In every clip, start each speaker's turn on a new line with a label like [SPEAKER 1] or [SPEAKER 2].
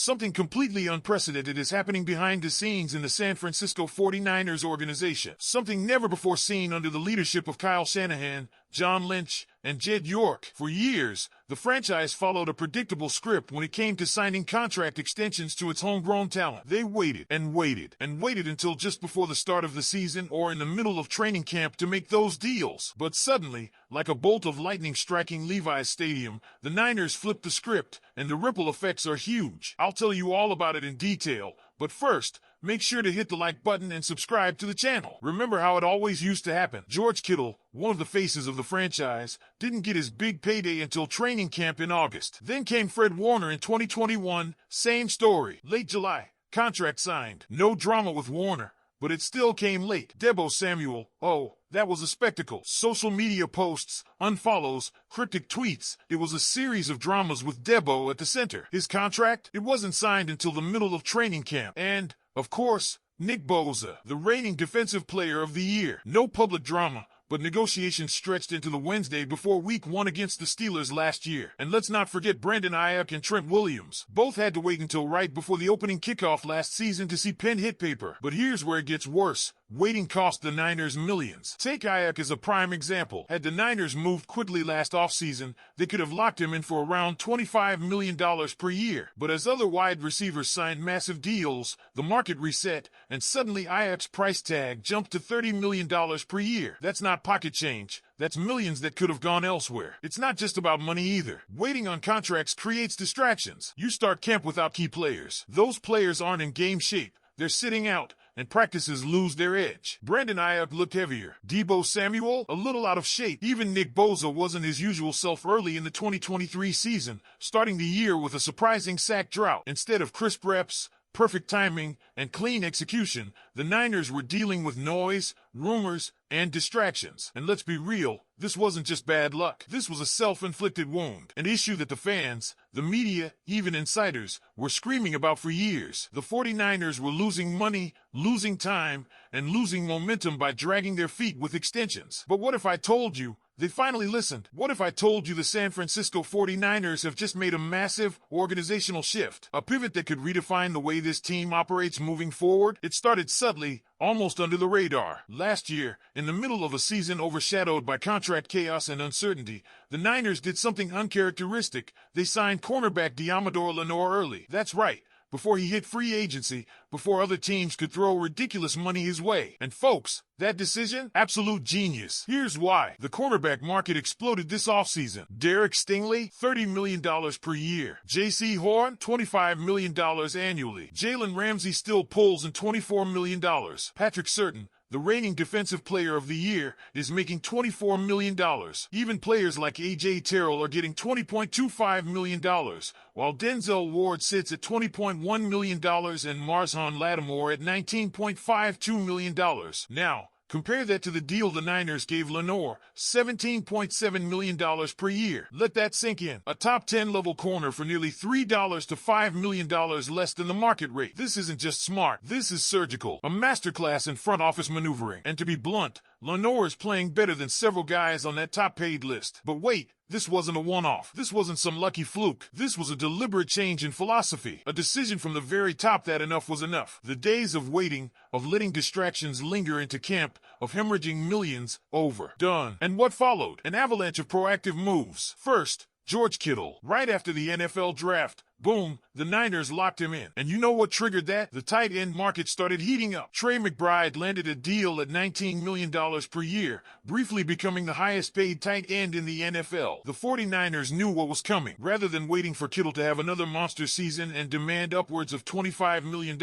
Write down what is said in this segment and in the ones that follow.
[SPEAKER 1] Something completely unprecedented is happening behind the scenes in the San Francisco 49ers organization. Something never before seen under the leadership of Kyle Shanahan, John Lynch, and Jed York. For years, the franchise followed a predictable script when it came to signing contract extensions to its homegrown talent. They waited and waited and waited until just before the start of the season or in the middle of training camp to make those deals. But suddenly, like a bolt of lightning striking Levi's Stadium, the Niners flipped the script, and the ripple effects are huge. I'll tell you all about it in detail, but first, make sure to hit the like button and subscribe to the channel. Remember how it always used to happen. George Kittle, one of the faces of the franchise, didn't get his big payday until training camp in August. Then came Fred Warner in 2021, same story. Late July, contract signed. No drama with Warner, but it still came late. DeEbo Samuel, oh, that was a spectacle. Social media posts, unfollows, cryptic tweets. It was a series of dramas with DeEbo at the center. His contract, it wasn't signed until the middle of training camp. And, of course, Nick Bosa, the reigning defensive player of the year. No public drama, but negotiations stretched into the Wednesday before week 1 against the Steelers last year. And let's not forget Aiyuk and Trent Williams. Both had to wait until right before the opening kickoff last season to see pen hit paper. But here's where it gets worse. Waiting cost the Niners millions. Take Aiyuk as a prime example. Had the Niners moved quickly last offseason, they could have locked him in for around $25 million per year. But as other wide receivers signed massive deals, the market reset, and suddenly Aiyuk's price tag jumped to $30 million per year. That's not pocket change. That's millions that could have gone elsewhere. It's not just about money either. Waiting on contracts creates distractions. You start camp without key players. Those players aren't in game shape. They're sitting out, and practices lose their edge. Aiyuk looked heavier. DeEbo Samuel, a little out of shape. Even Nick Bosa wasn't his usual self early in the 2023 season, starting the year with a surprising sack drought. Instead of crisp reps, perfect timing, and clean execution, the Niners were dealing with noise, rumors, and distractions. And let's be real, this wasn't just bad luck. This was a self-inflicted wound, an issue that the fans, the media, even insiders, were screaming about for years. The 49ers were losing money, losing time, and losing momentum by dragging their feet with extensions. But what if I told you they finally listened? What if I told you the San Francisco 49ers have just made a massive organizational shift? A pivot that could redefine the way this team operates moving forward? It started subtly, almost under the radar. Last year, in the middle of a season overshadowed by contract chaos and uncertainty, the Niners did something uncharacteristic. They signed cornerback Deommodore Lenoir early. That's right, before he hit free agency, before other teams could throw ridiculous money his way. And folks, that decision? Absolute genius. Here's why. The cornerback market exploded this offseason. Derek Stingley, $30 million per year. J.C. Horn, $25 million annually. Jalen Ramsey still pulls in $24 million. Patrick Surtain, the reigning defensive player of the year, is making $24 million. Even players like A.J. Terrell are getting $20.25 million, while Denzel Ward sits at $20.1 million and Marshawn Lattimore at $19.52 million. Now, compare that to the deal the Niners gave Lenoir, $17.7 million per year. Let that sink in. A top 10 level corner for nearly $3 to $5 million less than the market rate. This isn't just smart. This is surgical. A masterclass in front office maneuvering. And to be blunt, Lenoir is playing better than several guys on that top paid list. But wait, this wasn't a one-off. This wasn't some lucky fluke. This was a deliberate change in philosophy. A decision from the very top that enough was enough. The days of waiting, of letting distractions linger into camp, of hemorrhaging millions, over. Done. And what followed? An avalanche of proactive moves. First, George Kittle. Right after the NFL draft, boom, the Niners locked him in. And you know what triggered that? The tight end market started heating up. Trey McBride landed a deal at $19 million per year, briefly becoming the highest paid tight end in the NFL. The 49ers knew what was coming. Rather than waiting for Kittle to have another monster season and demand upwards of $25 million,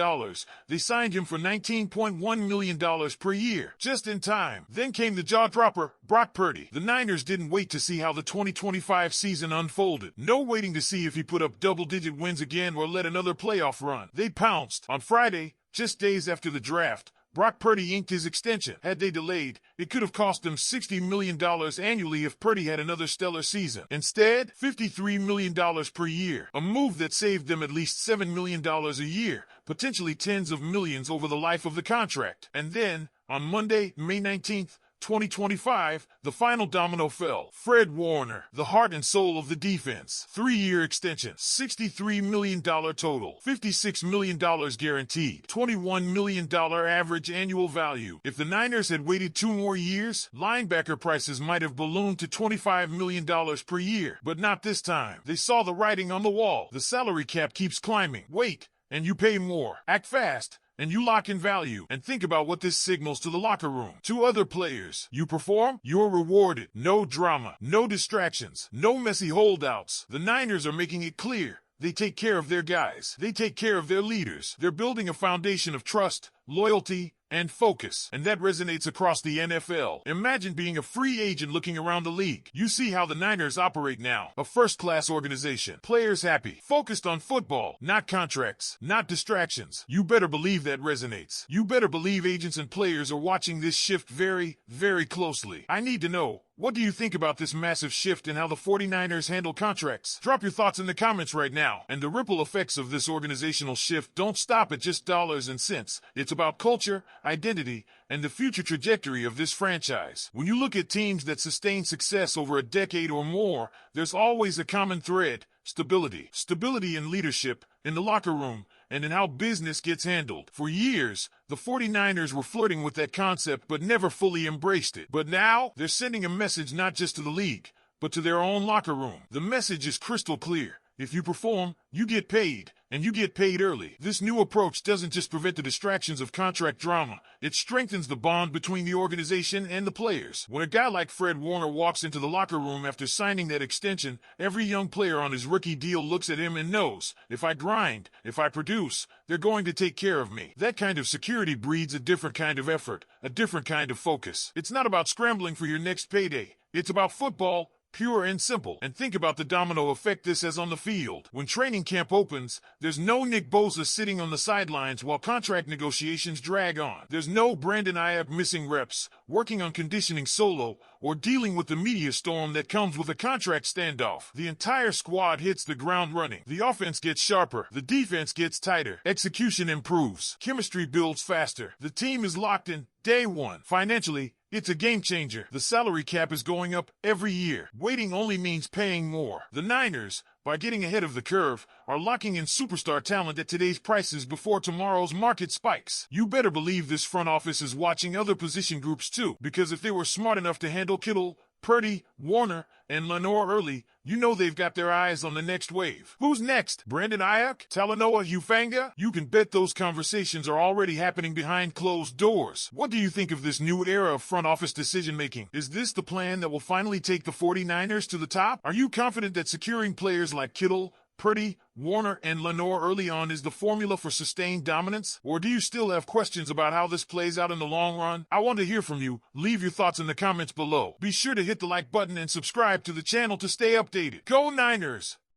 [SPEAKER 1] they signed him for $19.1 million per year. Just in time. Then came the jaw-dropper, Brock Purdy. The Niners didn't wait to see how the 2025 season unfolded. No waiting to see if he put up double-digit wins again or led another playoff run. They pounced. On Friday, just days after the draft, Brock Purdy inked his extension. Had they delayed, it could have cost them $60 million annually if Purdy had another stellar season. Instead, $53 million per year. A move that saved them at least $7 million a year, potentially tens of millions over the life of the contract. And then, on Monday, May 19th, 2025, the final domino fell. Fred Warner, the heart and soul of the defense. 3-year extension, $63 million total, $56 million guaranteed, $21 million average annual value. If the Niners had waited 2 more years, linebacker prices might have ballooned to $25 million per year. But not this time. They saw the writing on the wall. The salary cap keeps climbing. Wait, and you pay more. Act fast, and you lock in value. And think about what this signals to the locker room. To other players, you perform, you're rewarded. No drama, no distractions, no messy holdouts. The Niners are making it clear. They take care of their guys. They take care of their leaders. They're building a foundation of trust, loyalty, and focus. And that resonates across the NFL. Imagine being a free agent looking around the league. You see how the Niners operate now. A first-class organization. Players happy. Focused on football. Not contracts. Not distractions. You better believe that resonates. You better believe agents and players are watching this shift very, very closely. I need to know, what do you think about this massive shift in how the 49ers handle contracts? Drop your thoughts in the comments right now. And the ripple effects of this organizational shift don't stop at just dollars and cents. It's about culture, identity, and the future trajectory of this franchise. When you look at teams that sustain success over a decade or more, there's always a common thread: stability. Stability in leadership, in the locker room, and in how business gets handled. For years, the 49ers were flirting with that concept but never fully embraced it. But now, they're sending a message not just to the league, but to their own locker room. The message is crystal clear. If you perform, you get paid, and you get paid early. This new approach doesn't just prevent the distractions of contract drama, it strengthens the bond between the organization and the players. When a guy like Fred Warner walks into the locker room after signing that extension, every young player on his rookie deal looks at him and knows, if I grind, if I produce, they're going to take care of me. That kind of security breeds a different kind of effort, a different kind of focus. It's not about scrambling for your next payday. It's about football, pure and simple. And think about the domino effect this has on the field. When training camp opens, there's no Nick Bosa sitting on the sidelines while contract negotiations drag on. There's no Brandon Aiyuk missing reps, working on conditioning solo, or dealing with the media storm that comes with a contract standoff. The entire squad hits the ground running. The offense gets sharper. The defense gets tighter. Execution improves. Chemistry builds faster. The team is locked in day one. Financially, it's a game changer. The salary cap is going up every year. Waiting only means paying more. The Niners, by getting ahead of the curve, are locking in superstar talent at today's prices before tomorrow's market spikes. You better believe this front office is watching other position groups too, because if they were smart enough to handle Kittle, Purdy, Warner, and Lenore early, you know they've got their eyes on the next wave. Who's next? Brandon Aiyuk? Talanoa Hufanga? You can bet those conversations are already happening behind closed doors. What do you think of this new era of front office decision-making? Is this the plan that will finally take the 49ers to the top? Are you confident that securing players like Kittle, Purdy, Warner, and Lenore early on is the formula for sustained dominance? Or do you still have questions about how this plays out in the long run? I want to hear from you. Leave your thoughts in the comments below. Be sure to hit the like button and subscribe to the channel to stay updated. Go Niners!